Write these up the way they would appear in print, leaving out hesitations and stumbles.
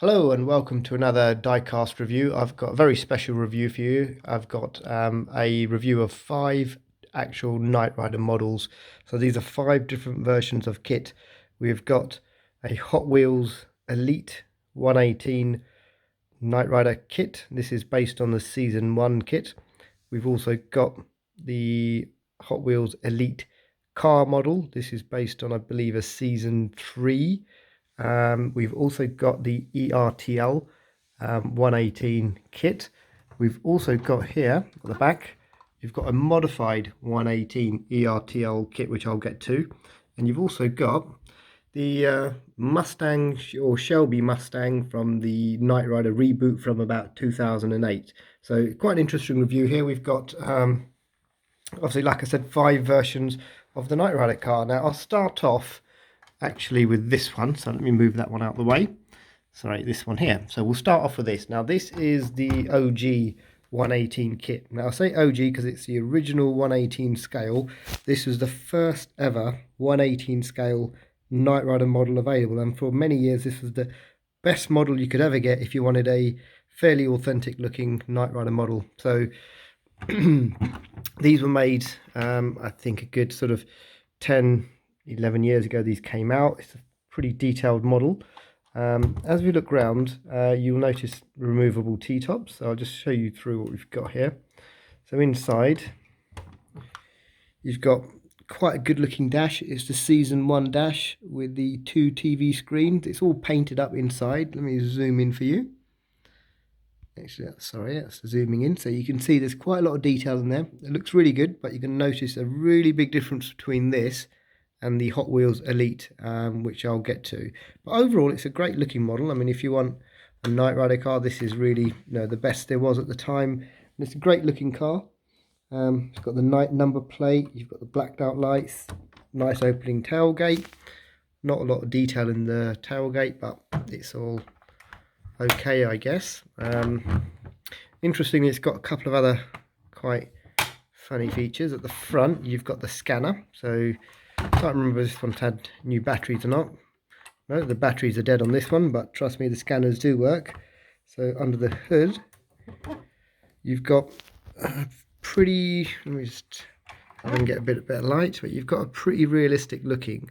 Hello and welcome to another Diecast review. I've got a very special review for you. I've got a review of 5 actual Knight Rider models. So these are 5 different versions of kit. We've got a Hot Wheels Elite 118 Knight Rider kit. This is based on the Season 1 kit. We've also got the Hot Wheels Elite car model. This is based on, I believe, a Season 3. We've also got the ertl 118 kit. We've also got here at the back, you've got a modified 118 ertl kit, which I'll get to. And you've also got the Mustang or Shelby Mustang from the Knight Rider reboot from about 2008. So quite an interesting review here. We've got, obviously, like I said, 5 versions of the Knight Rider car. Now I'll start off actually with this one, so let me move that one out of the way. Sorry, this one here. So we'll start off with this. Now this is the OG 118 kit. Now I say OG because it's the original 118 scale. This was the first ever 118 scale Knight Rider model available, and for many years this was the best model you could ever get if you wanted a fairly authentic looking Knight Rider model. So these were made, I think, a good sort of 10-11 years ago. These came out. It's a pretty detailed model. As we look around, you'll notice removable T-tops. So I'll just show you through what we've got here. So inside, you've got quite a good looking dash. It's the Season 1 dash with the 2 TV screens. It's all painted up inside. Let me zoom in for you. Actually, sorry, that's zooming in. So you can see there's quite a lot of detail in there. It looks really good, but you can notice a really big difference between this and the Hot Wheels Elite, which I'll get to. But overall, it's a great looking model. I mean, if you want a Knight Rider car, this is really, the best there was at the time. And it's a great looking car. It's got the Knight number plate. You've got the blacked out lights. Nice opening tailgate. Not a lot of detail in the tailgate, but it's all okay, I guess. Interestingly, it's got a couple of other quite funny features. At the front, you've got the scanner. So I can't remember if this one's had new batteries or not. No, the batteries are dead on this one, but trust me, the scanners do work. So under the hood, you've got a pretty, let me just I can get a bit of light, but you've got a pretty realistic looking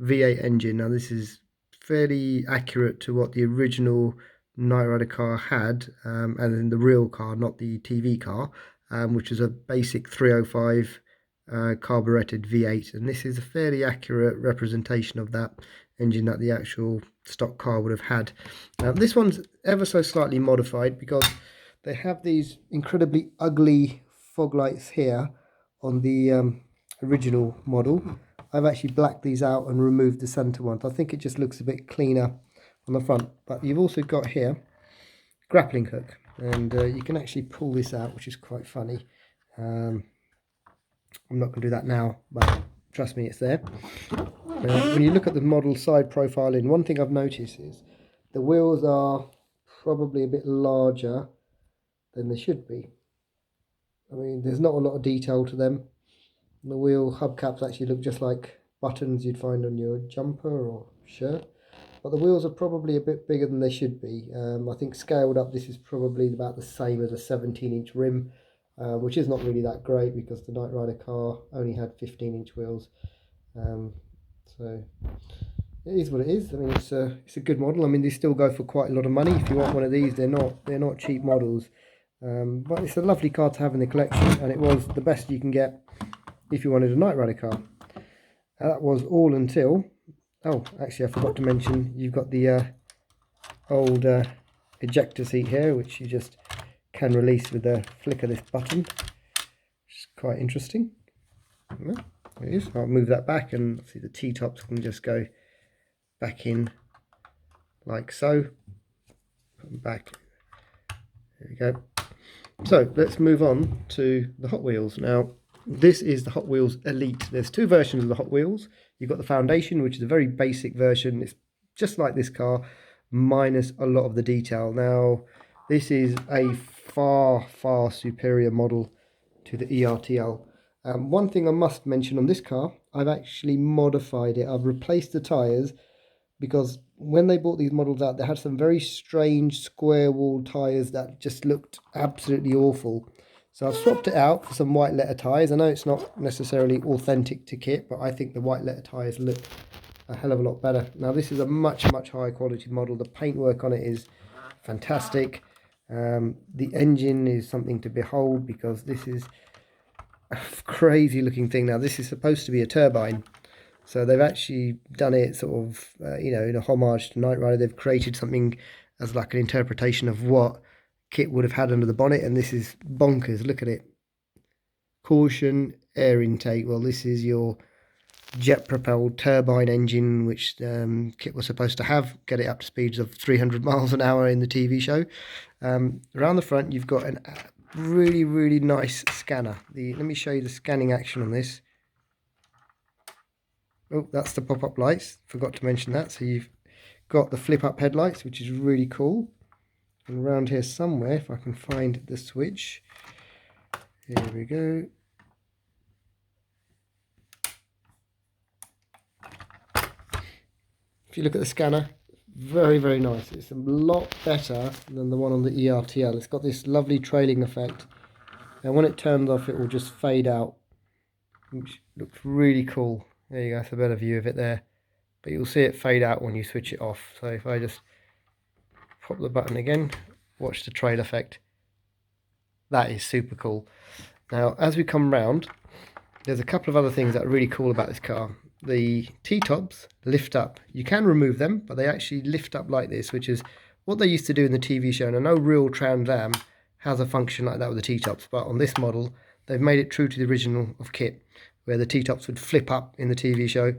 V8 engine. Now this is fairly accurate to what the original Knight Rider car had, and in the real car, not the TV car, which is a basic 305 carburetted V8, and this is a fairly accurate representation of that engine that the actual stock car would have had. This one's ever so slightly modified because they have these incredibly ugly fog lights here on the original model. I've actually blacked these out and removed the center ones. I think it just looks a bit cleaner on the front. But you've also got here grappling hook, and you can actually pull this out, which is quite funny. I'm not going to do that now, but trust me, it's there. When you look at the model side profiling, one thing I've noticed is the wheels are probably a bit larger than they should be. I mean, there's not a lot of detail to them. The wheel hubcaps actually look just like buttons you'd find on your jumper or shirt. But the wheels are probably a bit bigger than they should be. I think scaled up, this is probably about the same as a 17-inch rim, which is not really that great because the Knight Rider car only had 15-inch wheels. So it is what it is. I mean, it's a good model. I mean, they still go for quite a lot of money. If you want one of these, they're not cheap models. But it's a lovely car to have in the collection, and it was the best you can get if you wanted a Knight Rider car. That was all until, oh, actually I forgot to mention, you've got the old ejector seat here, which you just can release with the flick of this button, which is quite interesting. There it is. I'll move that back, and see the T-tops can just go back in like so. Put them back. There we go. So let's move on to the Hot Wheels. Now this is the Hot Wheels Elite. There's 2 versions of the Hot Wheels. You've got the Foundation, which is a very basic version. It's just like this car, minus a lot of the detail. Now this is a far superior model to the ertl. One thing I must mention on this car, I've actually modified it. I've replaced the tyres because when they bought these models out, they had some very strange square wall tyres that just looked absolutely awful. So I've swapped it out for some white letter tyres. I know it's not necessarily authentic to KITT, but I think the white letter tyres look a hell of a lot better. Now this is a much higher quality model. The paintwork on it is fantastic. The engine is something to behold, because this is a crazy looking thing. Now this is supposed to be a turbine, so they've actually done it sort of you know, in a homage to Knight Rider. They've created something as like an interpretation of what KITT would have had under the bonnet, and this is bonkers. Look at it. Caution, air intake. Well, this is your jet propelled turbine engine, which KITT was supposed to have, get it up to speeds of 300 miles an hour in the TV show. Around the front you've got a really nice scanner. Let me show you the scanning action on this. Oh, that's the pop-up lights, forgot to mention that. So you've got the flip-up headlights, which is really cool. And around here somewhere, if I can find the switch, here we go. If you look at the scanner, very nice. It's a lot better than the one on the ertl. It's got this lovely trailing effect, and when it turns off it will just fade out, which looks really cool. There you go, that's a better view of it there, but you'll see it fade out when you switch it off. So if I just pop the button again, watch the trail effect. That is super cool. Now as we come round, there's a couple of other things that are really cool about this car. The T-tops lift up. You can remove them, but they actually lift up like this, which is what they used to do in the TV show. And I know real Trans Am has a function like that with the T-tops, but on this model they've made it true to the original of KITT, where the T-tops would flip up in the TV show.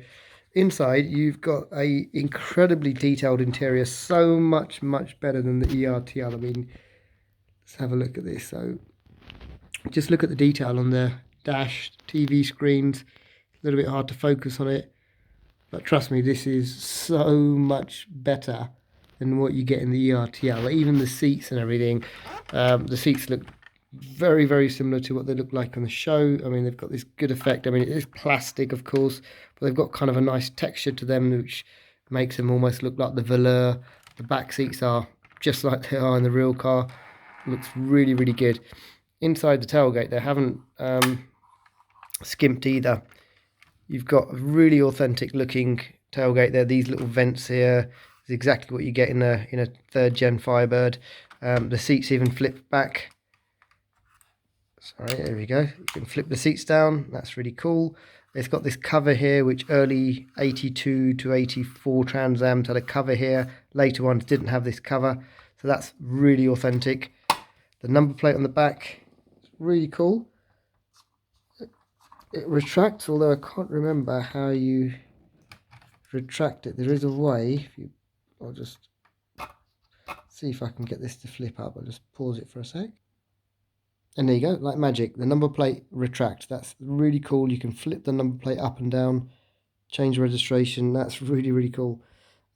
Inside you've got a incredibly detailed interior, so much better than the ertl. I mean, let's have a look at this. So just look at the detail on the dash, TV screens. A little bit hard to focus on it, but trust me, this is so much better than what you get in the ertl. Like, even the seats and everything, the seats look very similar to what they look like on the show. I mean, they've got this good effect. I mean, it is plastic, of course, but they've got kind of a nice texture to them, which makes them almost look like the velour. The back seats are just like they are in the real car. Looks really good. Inside the tailgate, they haven't skimped either. You've got a really authentic looking tailgate there. These little vents here is exactly what you get in a 3rd gen Firebird. The seats even flip back. Sorry, there we go. You can flip the seats down. That's really cool. It's got this cover here, which early 82 to 84 Trans Ams had a cover here. Later ones didn't have this cover, so that's really authentic. The number plate on the back is really cool. It retracts, although I can't remember how you retract it. There is a way. I'll just see if I can get this to flip up. I'll just pause it for a sec. And there you go, like magic. The number plate retracts. That's really cool. You can flip the number plate up and down, change registration. That's really cool.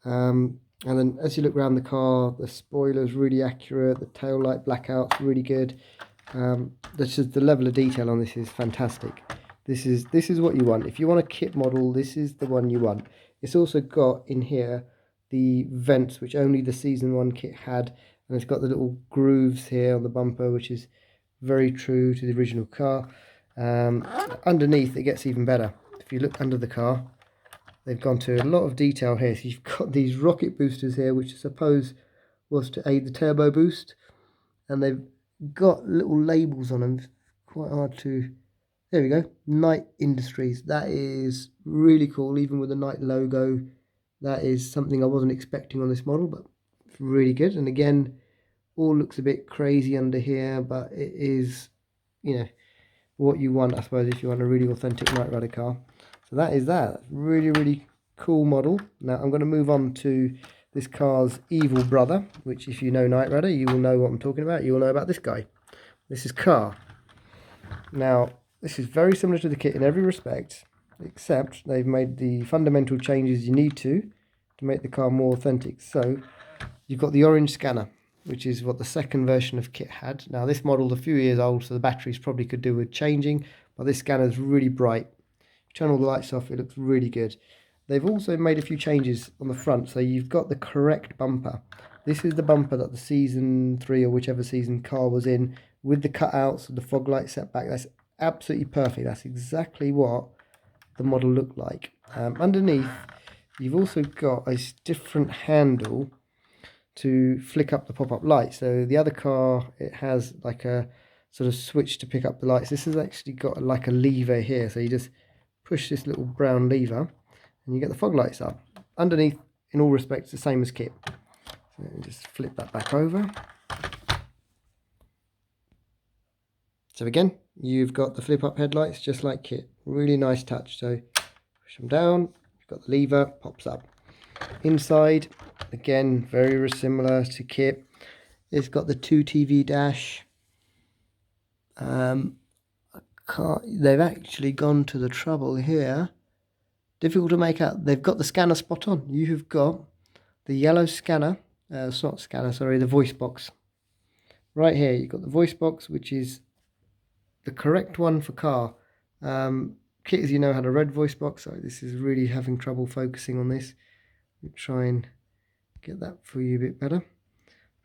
And then as you look around the car, the spoiler's really accurate. The tail light blackout's really good. The level of detail on this is fantastic. This is what you want. If you want a KITT model, this is the one you want. It's also got in here the vents, which only the season 1 KITT had, and it's got the little grooves here on the bumper, which is very true to the original car. Underneath it gets even better. If you look under the car, they've gone to a lot of detail here. So you've got these rocket boosters here, which I suppose was to aid the turbo boost, and they've got little labels on them. It's quite hard to... There we go, Knight Industries. That is really cool, even with the Knight logo. That is something I wasn't expecting on this model, but it's really good. And again, all looks a bit crazy under here, but it is, you know, what you want, I suppose, if you want a really authentic Knight Rider car. So that is that. Really cool model. Now I'm going to move on to this car's evil brother, which if you know Knight Rider, you will know what I'm talking about. You will know about this guy. This is KARR. Now, this is very similar to the KITT in every respect, except they've made the fundamental changes you need to make the car more authentic. So you've got the orange scanner, which is what the second version of KITT had. Now this model's a few years old, so the batteries probably could do with changing, but this scanner is really bright. Turn all the lights off, it looks really good. they've also made a few changes on the front. So you've got the correct bumper. This is the bumper that the season 3 or whichever season car was in, with the cutouts of the fog light setback. That's absolutely perfect. That's exactly what the model looked like. Underneath, you've also got a different handle to flick up the pop-up light. So the other car, it has like a sort of switch to pick up the lights. This has actually got like a lever here. So you just push this little brown lever and you get the fog lights up. Underneath, in all respects, the same as KITT. So just flip that back over. So again, you've got the flip-up headlights just like KITT. Really nice touch. So push them down, you've got the lever, pops up. Inside, again, very similar to KITT. It's got the 2 TV dash. They've actually gone to the trouble here. Difficult to make out. They've got the scanner spot on. You have got the yellow scanner. It's not scanner, sorry, the voice box. Right here, you've got the voice box, which is the correct one for KARR. KITT, as you know, had a red voice box. So this is really having trouble focusing on this. We'll try and get that for you a bit better.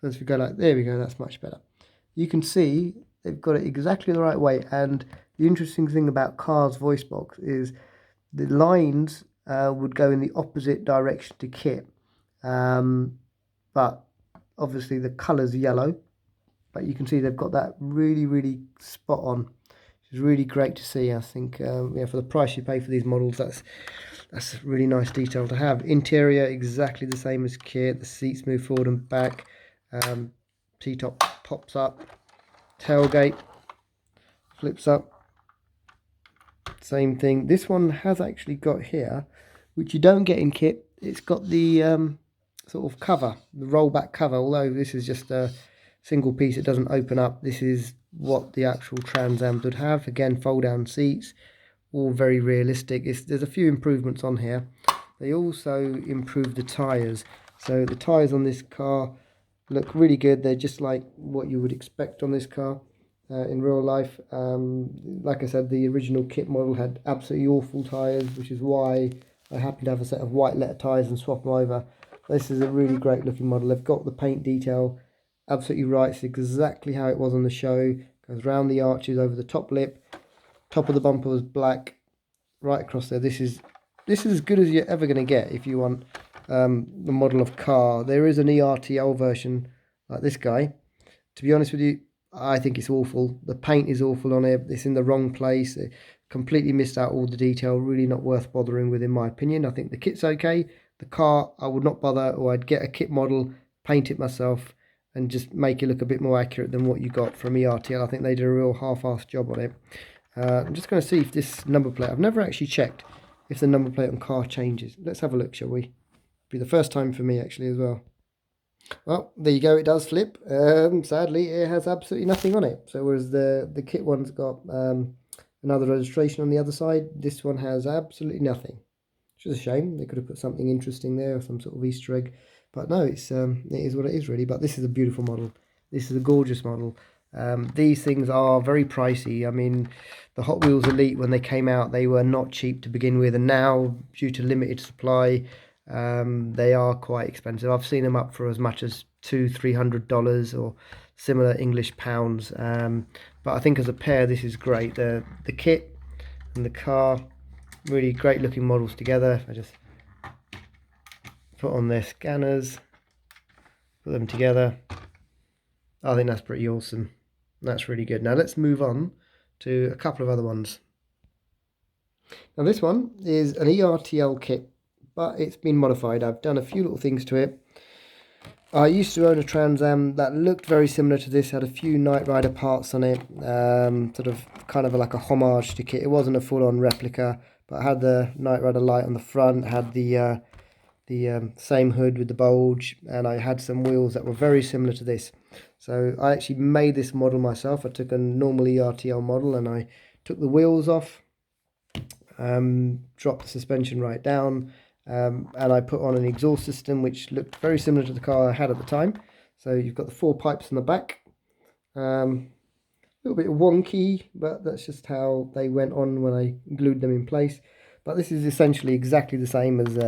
So as we go like, there we go, that's much better. You can see they've got it exactly the right way. And the interesting thing about KARR's voice box is the lines would go in the opposite direction to KITT. But obviously the colour's yellow. But you can see they've got that really spot on. Which is really great to see. I think yeah, for the price you pay for these models, that's a really nice detail to have. Interior exactly the same as KITT. The seats move forward and back. T-top pops up. Tailgate flips up. Same thing. This one has actually got here, which you don't get in KITT. It's got the sort of cover, the rollback cover. Although this is just a single piece, it doesn't open up. This is what the actual Trans Am would have. Again, fold down seats, all very realistic. There's a few improvements on here. They also improved the tyres. So the tyres on this car look really good. They're just like what you would expect on this car in real life. Like I said, the original KITT model had absolutely awful tyres, which is why I happen to have a set of white letter tyres and swap them over. This is a really great looking model. They've got the paint detail absolutely right. It's exactly how it was on the show. Goes round the arches, over the top lip. Top of the bumper was black, right across there. This is as good as you're ever going to get if you want the model of KARR. There is an ertl version like this guy. To be honest with you, I think it's awful. The paint is awful on it. It's in the wrong place. It completely missed out all the detail. Really not worth bothering with, in my opinion. I think the KITT's okay. The KARR, I would not bother, or I'd get a KITT model, paint it myself, and just make it look a bit more accurate than what you got from ertl. I think they did a real half-assed job on it. I'm just going to see if this number plate, I've never actually checked if the number plate on KARR changes. Let's have a look, shall we? Be the first time for me actually as well. Well, there you go, it does flip. Sadly, it has absolutely nothing on it. So whereas the KITT one's got another registration on the other side, this one has absolutely nothing. Which is a shame. They could have put something interesting there, or some sort of Easter egg. But no, it is what it is really. But this is a beautiful model. This is a gorgeous model. These things are very pricey. I mean, the Hot Wheels Elite, when they came out, they were not cheap to begin with. And now, due to limited supply, they are quite expensive. I've seen them up for as much as $200-300 or similar English pounds. But I think as a pair, this is great. The KITT and the KARR, really great looking models together. I just put on their scanners, put them together. I think that's pretty awesome. That's really good. Now let's move on to a couple of other ones. Now this one is an ertl kit, but it's been modified. I've done a few little things to it. I used to own a Trans Am that looked very similar to this, had a few Knight Rider parts on it, sort of kind of like a homage to KITT. It wasn't a full-on replica, but I had the Knight Rider light on the front, had the same hood with the bulge, and I had some wheels that were very similar to this. So I actually made this model myself. I took a normal ertl model and I took the wheels off, dropped the suspension right down, and I put on an exhaust system which looked very similar to the car I had at the time. So you've got the 4 pipes in the back. A little bit wonky, but that's just how they went on when I glued them in place. But this is essentially exactly the same as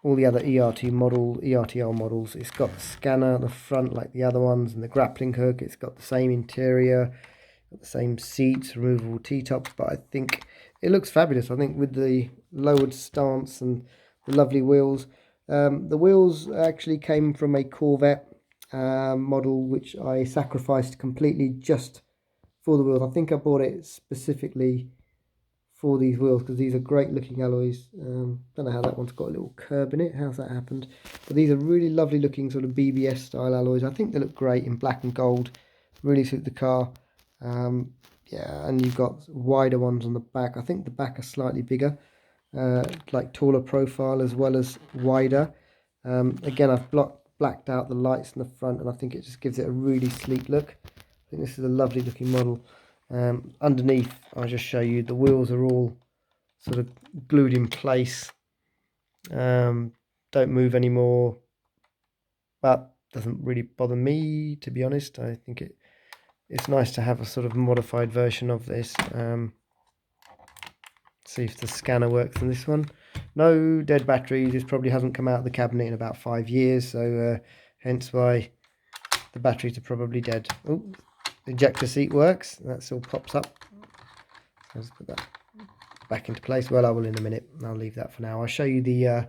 all the other ERTL models. It's got the scanner at the front like the other ones, and the grappling hook. It's got the same interior, got the same seats, removable T-tops, but I think it looks fabulous. I think with the lowered stance and the lovely wheels. The wheels actually came from a Corvette model, which I sacrificed completely just for the wheels. I think I bought it specifically for these wheels because these are great looking alloys. Don't know how that one's got a little curb in it. How's that happened? But these are really lovely looking sort of BBS style alloys. I think they look great in black and gold. Really suit the car. Yeah, and you've got wider ones on the back. I think the back are slightly bigger, like taller profile as well as wider. Again, I've blacked out the lights in the front, and I think it just gives it a really sleek look. I think this is a lovely looking model. Underneath, I'll just show you, the wheels are all sort of glued in place. Don't move anymore, but doesn't really bother me, to be honest. I think it's nice to have a sort of modified version of this. See if the scanner works on this one. No dead batteries. This probably hasn't come out of the cabinet in about 5 years, so hence why the batteries are probably dead. Oh, the ejector seat works. That still pops up. I'll just put that back into place. Well, I will in a minute. I'll leave that for now. I'll show you the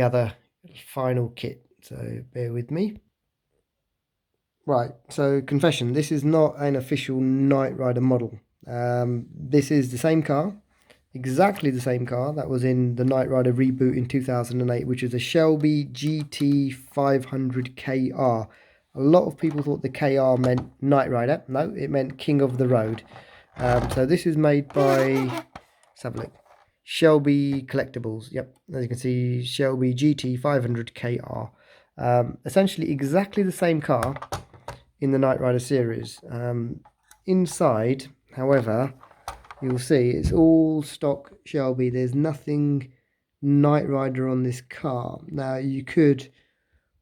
other final kit, so bear with me. Right, so confession, this is not an official Knight Rider model. This is the same car, exactly the same car that was in the Knight Rider reboot in 2008, which is a Shelby Gt500kr. A lot of people thought the KR meant Knight Rider. No, it meant King of the Road. So this is made by, let's have a look, Shelby Collectibles. Yep, as you can see, Shelby Gt500kr. Essentially exactly the same car in the Knight Rider series. Inside, however, you'll see it's all stock Shelby. There's nothing Knight Rider on this car. Now, you could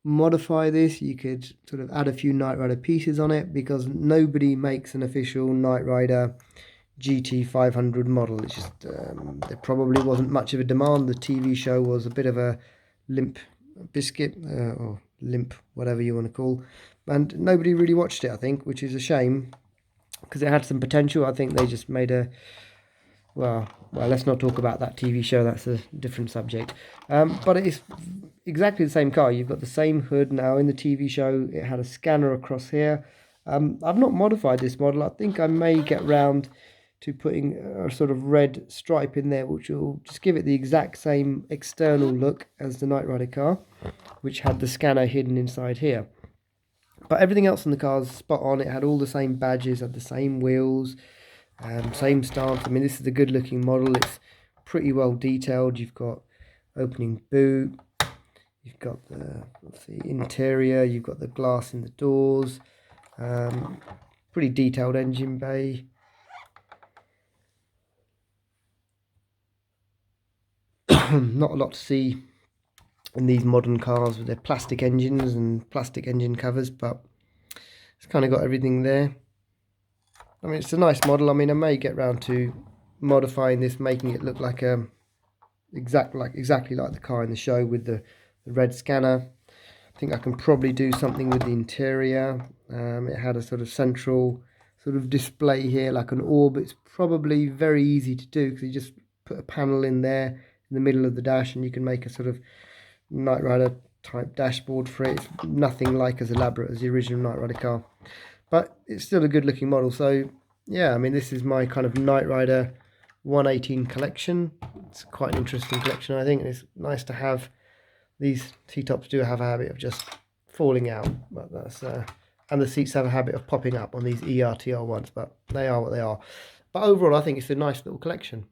modify this. You could sort of add a few Knight Rider pieces on it, because nobody makes an official Knight Rider GT500 model. It's just there probably wasn't much of a demand. The TV show was a bit of a limp biscuit, or limp, whatever you want to call, and nobody really watched it, I think, which is a shame, because it had some potential. I think they just made a, well, let's not talk about that TV show. That's a different subject. But it is exactly the same car. You've got the same hood now. In the TV show, it had a scanner across here. I've not modified this model. I think I may get round to putting a sort of red stripe in there, which will just give it the exact same external look as the Knight Rider car, which had the scanner hidden inside here. But everything else in the car is spot on. It had all the same badges, had the same wheels, same stance. I mean, this is a good looking model. It's pretty well detailed. You've got opening boot, you've got the, let's see, interior, you've got the glass in the doors, pretty detailed engine bay. Not a lot to see in these modern cars with their plastic engines and plastic engine covers, but it's kind of got everything there. I mean, it's a nice model. I mean, I may get round to modifying this, making it look like exactly like the car in the show with the red scanner. I think I can probably do something with the interior. It had a sort of central sort of display here, like an orb. It's probably very easy to do, because you just put a panel in there in the middle of the dash, and you can make a sort of Knight Rider type dashboard for it. It's nothing like as elaborate as the original Knight Rider car, but it's still a good looking model. So yeah, I mean, this is my kind of Knight Rider 118 collection. It's quite an interesting collection, I think. It's nice to have. These T-tops do have a habit of just falling out, but that's and the seats have a habit of popping up on these ERTL ones, but they are what they are. But overall, I think it's a nice little collection.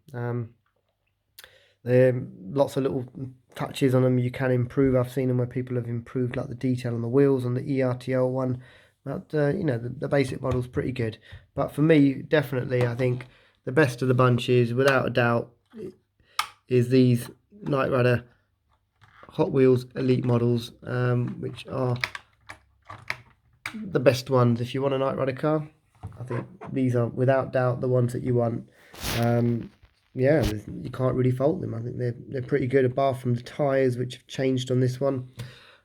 There are lots of little touches on them you can improve. I've seen them where people have improved, like the detail on the wheels on the ERTL one. But you know, the basic model's pretty good. But for me, definitely, I think the best of the bunch is, without a doubt, is these Knight Rider Hot Wheels Elite models, which are the best ones if you want a Knight Rider car. I think these are without doubt the ones that you want. yeah, you can't really fault them. I think they're pretty good, apart from the tyres, which have changed on this one.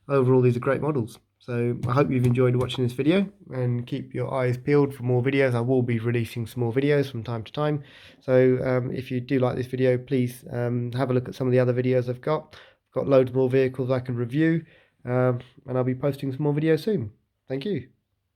Overall, these are great models. So I hope you've enjoyed watching this video, and keep your eyes peeled for more videos. I will be releasing some more videos from time to time. So if you do like this video, please have a look at some of the other videos I've got. I've got loads more vehicles I can review, and I'll be posting some more videos soon. Thank you.